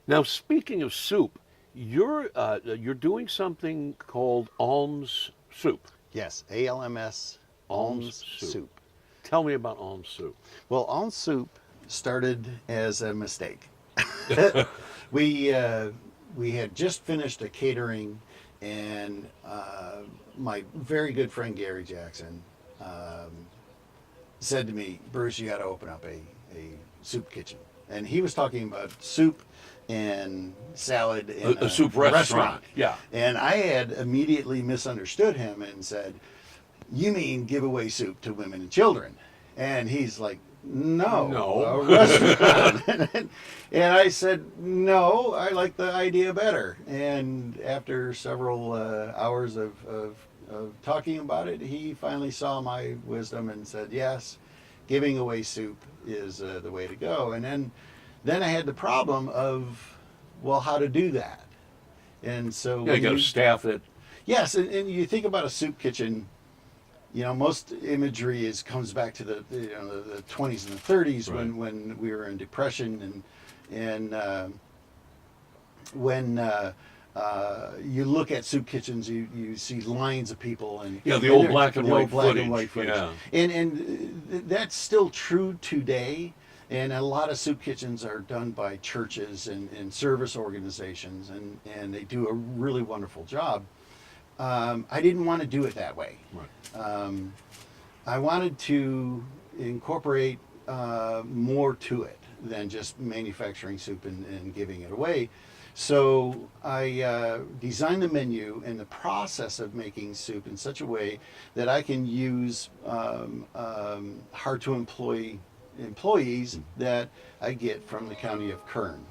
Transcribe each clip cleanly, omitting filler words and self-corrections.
Now, speaking of soup, you're doing something called alms soup. Yes, ALMS Alms alms soup. soup. Tell me about alms soup. Well, alms soup started as a mistake. we we had just finished a catering, and my very good friend Gary Jackson said to me, "Bruce, you got to open up a soup kitchen." And he was talking about soup and salad in A soup restaurant. Yeah. And I had immediately misunderstood him and said, "You mean give away soup to women and children?" And he's like, "No, No. a restaurant." And I said, "No, I like the idea better." And after several hours of talking about it, he finally saw my wisdom and said, "Yes, giving away soup is the way to go." And then I had the problem of, well, how to do that. And so Yeah, you got to staff it. yes, and you think about a soup kitchen. Most imagery comes back to the 20s and the 30s, Right. when we were in depression, and when you look at soup kitchens, you see lines of people, and Yeah, the and old they're- black and the white old black footage. and white footage. Yeah. And that's still true today. And a lot of soup kitchens are done by churches and service organizations, and they do a really wonderful job. I didn't want to do it that way. Right. I wanted to incorporate more to it than just manufacturing soup and giving it away. So I designed the menu and the process of making soup in such a way that I can use hard to employ employees that I get from the county of Kern.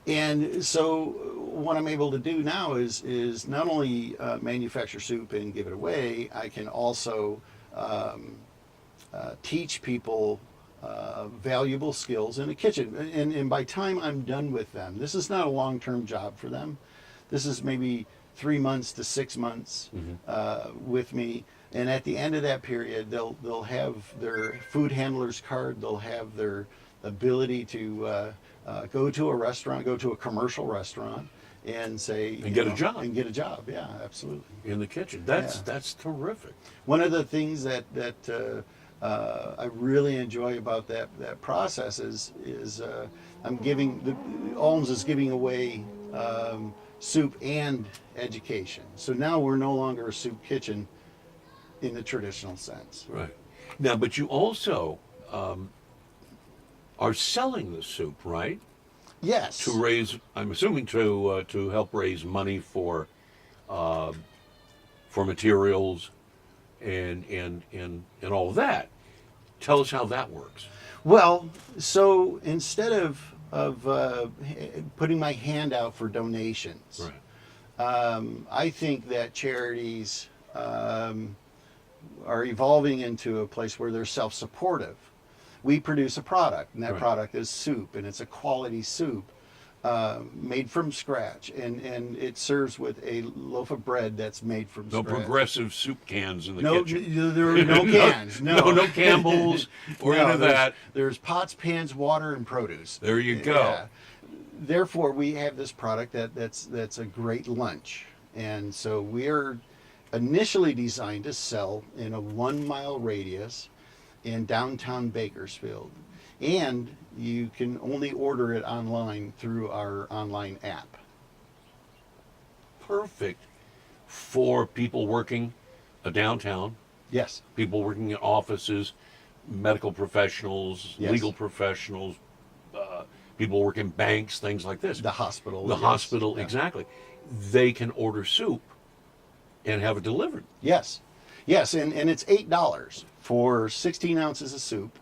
And so what I'm able to do now is not only manufacture soup and give it away, I can also teach people valuable skills in the kitchen. And by time I'm done with them, this is not a long-term job for them. This is maybe 3 months to 6 months with me. And at the end of that period, they'll have their food handler's card. They'll have their ability to go to a restaurant, go to a commercial restaurant, and say And get a job. And get a job. Yeah, absolutely. In the kitchen. That's Yeah. that's terrific. One of the things that I really enjoy about that process is I'm giving Alms is giving away soup and education. So now we're no longer a soup kitchen in the traditional sense. Right. Now, but you also are selling the soup, right? Yes. To raise, I'm assuming to help raise money for materials and all of that. Tell us how that works. Well, so instead of putting my hand out for donations, Right. I think that charities are evolving into a place where they're self-supportive. We produce a product, and that Right. product is soup, and it's a quality soup made from scratch, and it serves with a loaf of bread that's made from No scratch. progressive soup cans in the No, kitchen. there are no cans. No Campbell's or No, any of that. There's pots, pans, water, and produce. There you go. Yeah. Therefore, we have this product that's a great lunch, and so we are initially designed to sell in a 1 mile radius in downtown Bakersfield, and you can only order it online through our online app. Perfect for people working downtown, Yes. people working in offices, medical professionals, Yes. legal professionals, people work in banks, things like this. The hospital. The yes. hospital, Yeah. exactly. They can order soup and have it delivered. Yes. Yes, and it's $8 for 16 ounces of soup.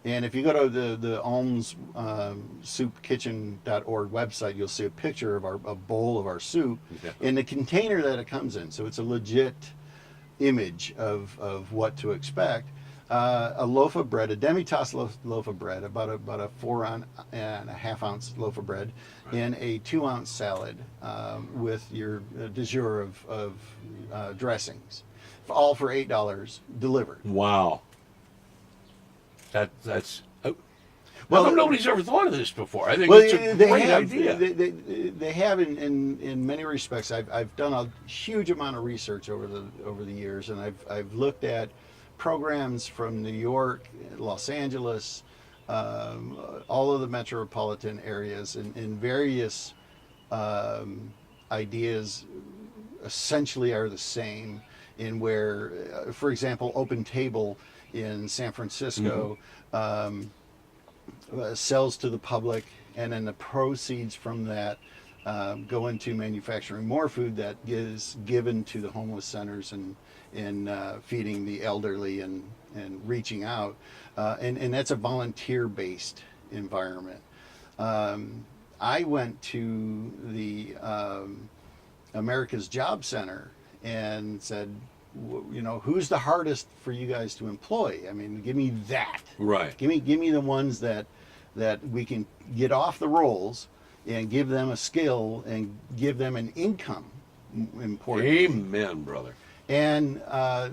And if you go to the Alms soupkitchen.org website, you'll see a picture of a bowl of our soup Yeah. and the container that it comes in. So it's a legit image of what to expect. A loaf of bread, a demi-tasse loaf of bread, about a 4.5 ounce loaf of bread, Right. and a 2 ounce salad with your du jour of dressings, all for $8 delivered. Wow. That's Well, Well, nobody's ever thought of this before. I think well, it's a they great have. idea. They have in many respects. I've done a huge amount of research over the years, and I've looked at programs from New York, Los Angeles, all of the metropolitan areas, and various ideas essentially are the same. In where, for example, Open Table in San Francisco. Sells to the public, and then the proceeds from that go into manufacturing more food that is given to the homeless centers and feeding the elderly and reaching out. And that's a volunteer-based environment. I went to the America's Job Center and said, who's the hardest for you guys to employ? I mean, give me that. Right. Give me the ones that we can get off the rolls and give them a skill and give them an income. Important. Amen, brother. And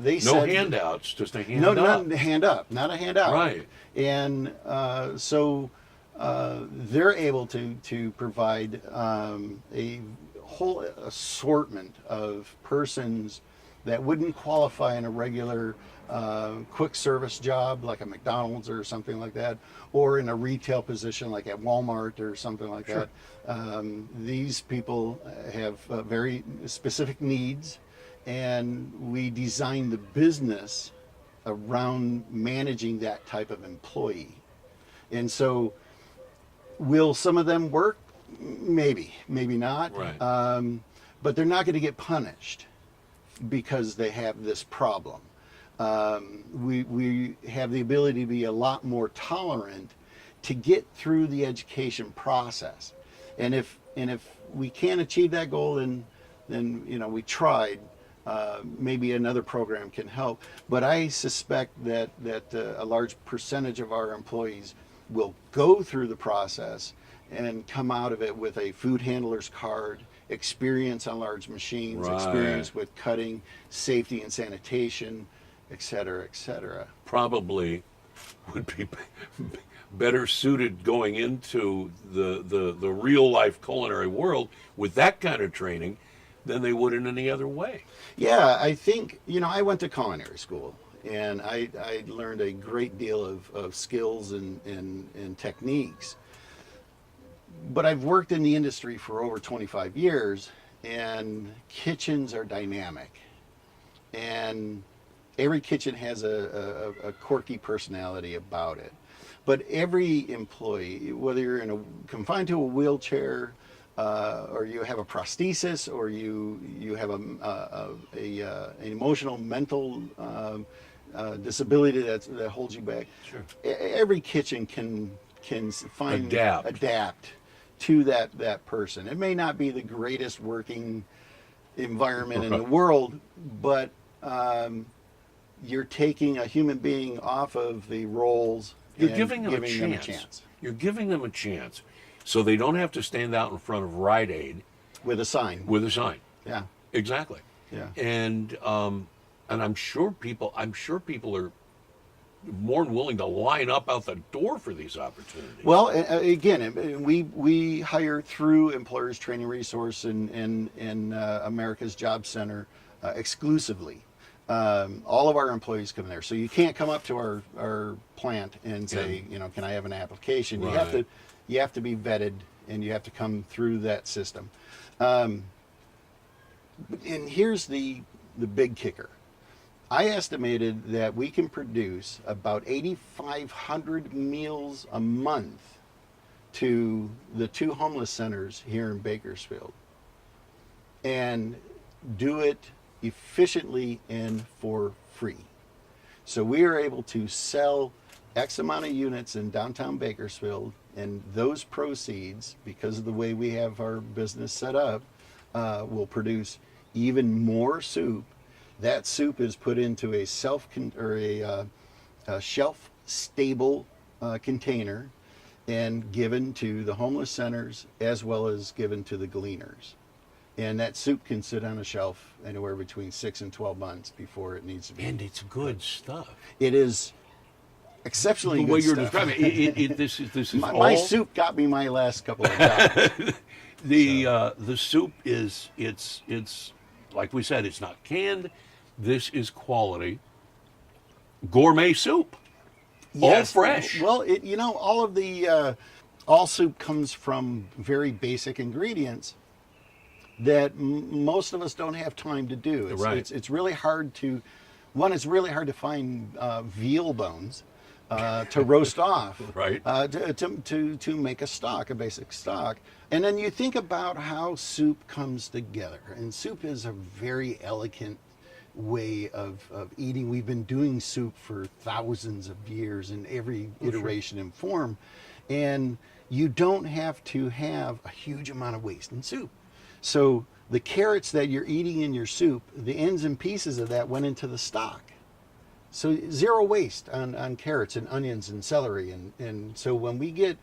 they No said handouts, just a hand no, up. not a hand up, not a handout. Right. And so they're able to provide a whole assortment of persons that wouldn't qualify in a regular quick service job like a McDonald's or something like that, or in a retail position like at Walmart or something like Sure. that. These people have very specific needs, and we design the business around managing that type of employee. And so, will some of them work? Maybe, maybe not. Right. But they're not going to get punished because they have this problem. We have the ability to be a lot more tolerant to get through the education process. And if we can't achieve that goal, then we tried. Maybe another program can help. But I suspect that a large percentage of our employees will go through the process and come out of it with a food handler's card, experience on large machines, Right. experience with cutting, safety and sanitation, et cetera, et cetera. Probably would be better suited going into the real life culinary world with that kind of training than they would in any other way. Yeah, I think, I went to culinary school, and I learned a great deal of skills and techniques. But I've worked in the industry for over 25 years, and kitchens are dynamic. And every kitchen has a quirky personality about it. But every employee, whether you're confined to a wheelchair, or you have a prosthesis, or you have an emotional, mental disability that holds you back. Sure. Every kitchen can adapt to that person. It may not be the greatest working environment in the world, but you're taking a human being off of the roles. You're and giving them a chance. You're giving them a chance, so they don't have to stand out in front of Rite Aid with a sign. Yeah. Exactly. Yeah. And I'm sure people are more than willing to line up out the door for these opportunities. Well, again, we hire through Employers Training Resource and America's Job Center exclusively. All of our employees come there, so you can't come up to our plant and say, can I have an application? Right. You have to be vetted, and you have to come through that system. And here's the big kicker. I estimated that we can produce about 8,500 meals a month to the 2 homeless centers here in Bakersfield, and do it efficiently and for free. So we are able to sell X amount of units in downtown Bakersfield, and those proceeds, because of the way we have our business set up, will produce even more soup. That soup is put into a shelf-stable container and given to the homeless centers as well as given to the gleaners. And that soup can sit on a shelf anywhere between 6 and 12 months before it needs to be. And it's good stuff. It is exceptionally the good way you're stuff. describing it, this is my, all my soup got me my last couple of jobs. the soup is it's like we said, it's not canned. This is quality gourmet soup, all fresh. Well, all of the all soup comes from very basic ingredients that most of us don't have time to do. Right. It's really hard to, one, it's really hard to find veal bones to roast off, Right. to make a stock, a basic stock. And then you think about how soup comes together. And soup is a very elegant way of eating. We've been doing soup for thousands of years in every iteration and form. And you don't have to have a huge amount of waste in soup. So the carrots that you're eating in your soup, the ends and pieces of that went into the stock. So zero waste on carrots and onions and celery. And so when we get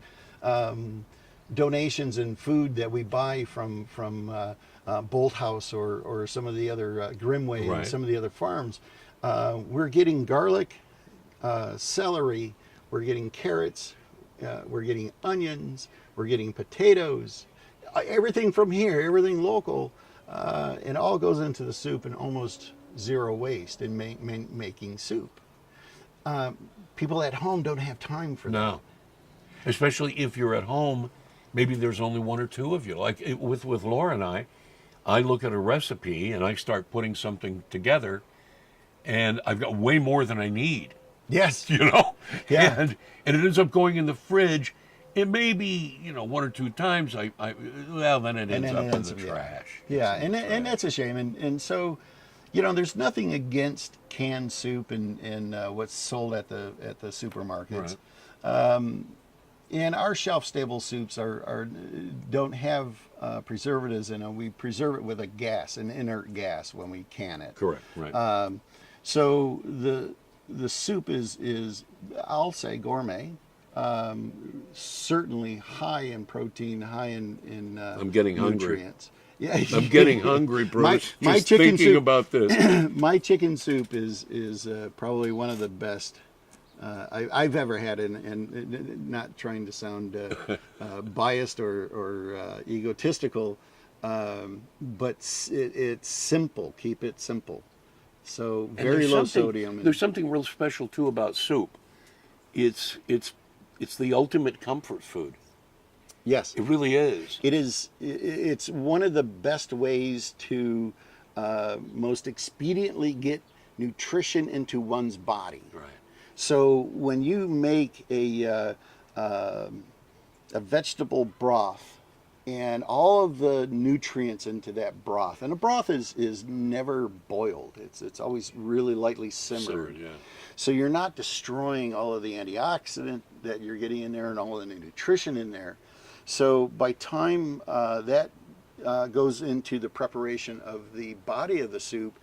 donations and food that we buy from Bolt House or some of the other Grimway Right. and some of the other farms, we're getting garlic, celery, we're getting carrots, we're getting onions, we're getting potatoes, everything from here, everything local, and all goes into the soup and almost zero waste in making soup. People at home don't have time for that. No, especially if you're at home, maybe there's only one or two of you. Like with Laura and I look at a recipe and I start putting something together, and I've got way more than I need. Yes. You know, Yeah. and it ends up going in the fridge. It may be, one or two times then it ends up in the trash. Yeah, and that's a shame. And so, there's nothing against canned soup and what's sold at the supermarkets. Right. And our shelf-stable soups don't have preservatives in them. We preserve it with an inert gas when we can it. Correct. Right. So the soup is I'll say gourmet. Certainly high in protein, high in I'm getting nutrients. Yeah, I'm getting hungry, Bruce. My just chicken thinking soup, about this. my chicken soup is probably one of the best I've ever had, and not trying to sound biased or egotistical, but it's simple. Keep it simple. So And very there's low something- sodium. There's something real special too about soup. It's the ultimate comfort food. Yes, It really is. it is. It's one of the best ways to most expediently get nutrition into one's body. Right. So when you make a vegetable broth and all of the nutrients into that broth, and a broth is never boiled. It's always really lightly simmered. Yeah. So you're not destroying all of the antioxidant that you're getting in there and all of the nutrition in there. So by time that goes into the preparation of the body of the soup,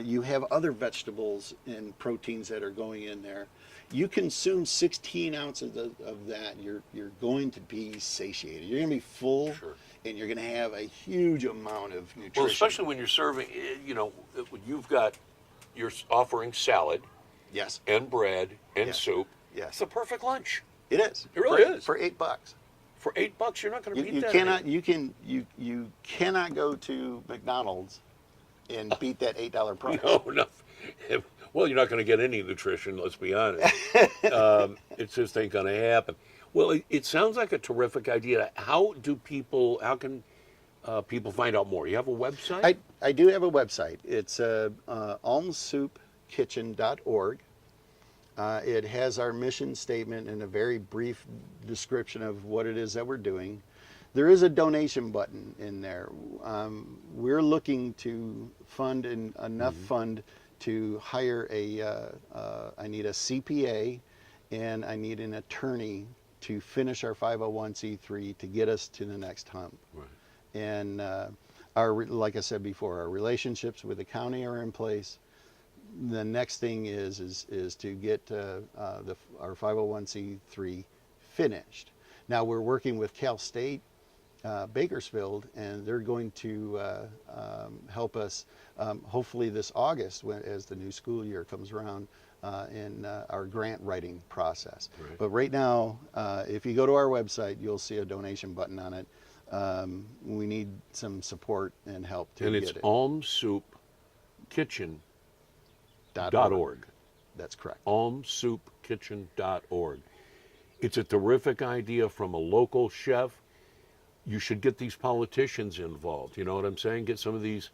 you have other vegetables and proteins that are going in there. You consume 16 ounces of that, you're going to be satiated. You're going to be full, Sure. and you're going to have a huge amount of nutrition. Well, especially when you're serving, you're offering salad Yes, and bread and Yes. soup. Yes. It's a perfect lunch. it is. It really is. For $8. For $8, you're not going to beat You that. cannot. You cannot go to McDonald's and beat that $8 price. No. Well, you're not going to get any nutrition. Let's be honest. It just ain't going to happen. Well, it sounds like a terrific idea. How can people find out more? You have a website? I do have a website. It's almsoupkitchen.org. It has our mission statement and a very brief description of what it is that we're doing. There is a donation button in there. We're looking to fund enough fund to hire I need a CPA and I need an attorney to finish our 501c3 to get us to the next hump. Right. And like I said before, our relationships with the county are in place. The next thing is to get our 501c3 finished. Now we're working with Cal State Bakersfield, and they're going to help us hopefully this August, as the new school year comes around, in our grant writing process. Right. But right now, if you go to our website, you'll see a donation button on it. We need some support and help to And get it's it. almsoupkitchen.org. That's correct. almsoupkitchen.org. It's a terrific idea from a local chef. You should get these politicians involved. You know what I'm saying? Get some of these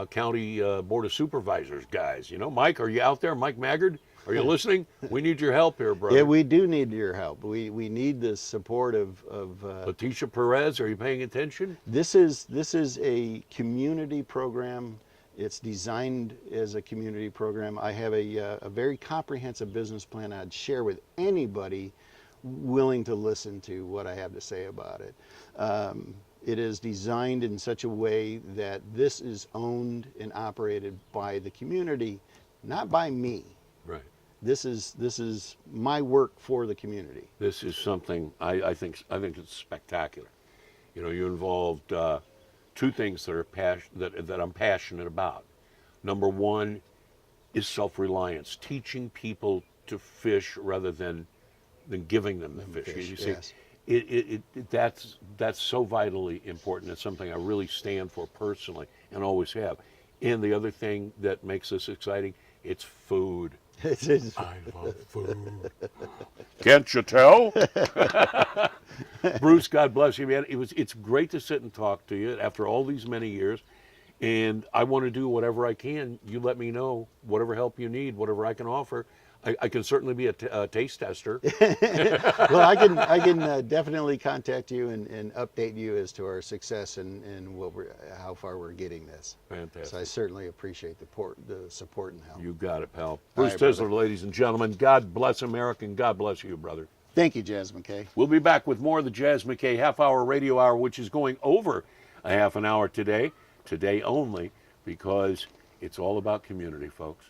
county board of supervisors guys. You know, Mike, are you out there? Mike Maggard, are you listening? We need your help here, brother. Yeah, we do need your help. We need the support of Leticia Perez, are you paying attention? This is a community program. It's designed as a community program. I have a very comprehensive business plan I'd share with anybody willing to listen to what I have to say about it. It is designed in such a way that this is owned and operated by the community, not by me. Right. This is my work for the community. This is something I think it's spectacular. You know, you involved two things that are that I'm passionate about. Number one is self-reliance, teaching people to fish rather than giving them the fish. You see, Yes. That's so vitally important. It's something I really stand for personally and always have. And the other thing that makes this exciting, it's food. I love food. Can't you tell? Bruce, God bless you, man. It's great to sit and talk to you after all these many years. And I want to do whatever I can. You let me know whatever help you need, whatever I can offer. I can certainly be a taste tester. Well, I can definitely contact you and update you as to our success and how far we're getting this. Fantastic. So I certainly appreciate the support and help. You got it, pal. Bruce right, Tisler, brother. ladies and gentlemen. God bless America and God bless you, brother. Thank you, Jaz McKay. We'll be back with more of the Jaz McKay half-hour radio hour, which is going over a half an hour today only, because it's all about community, folks.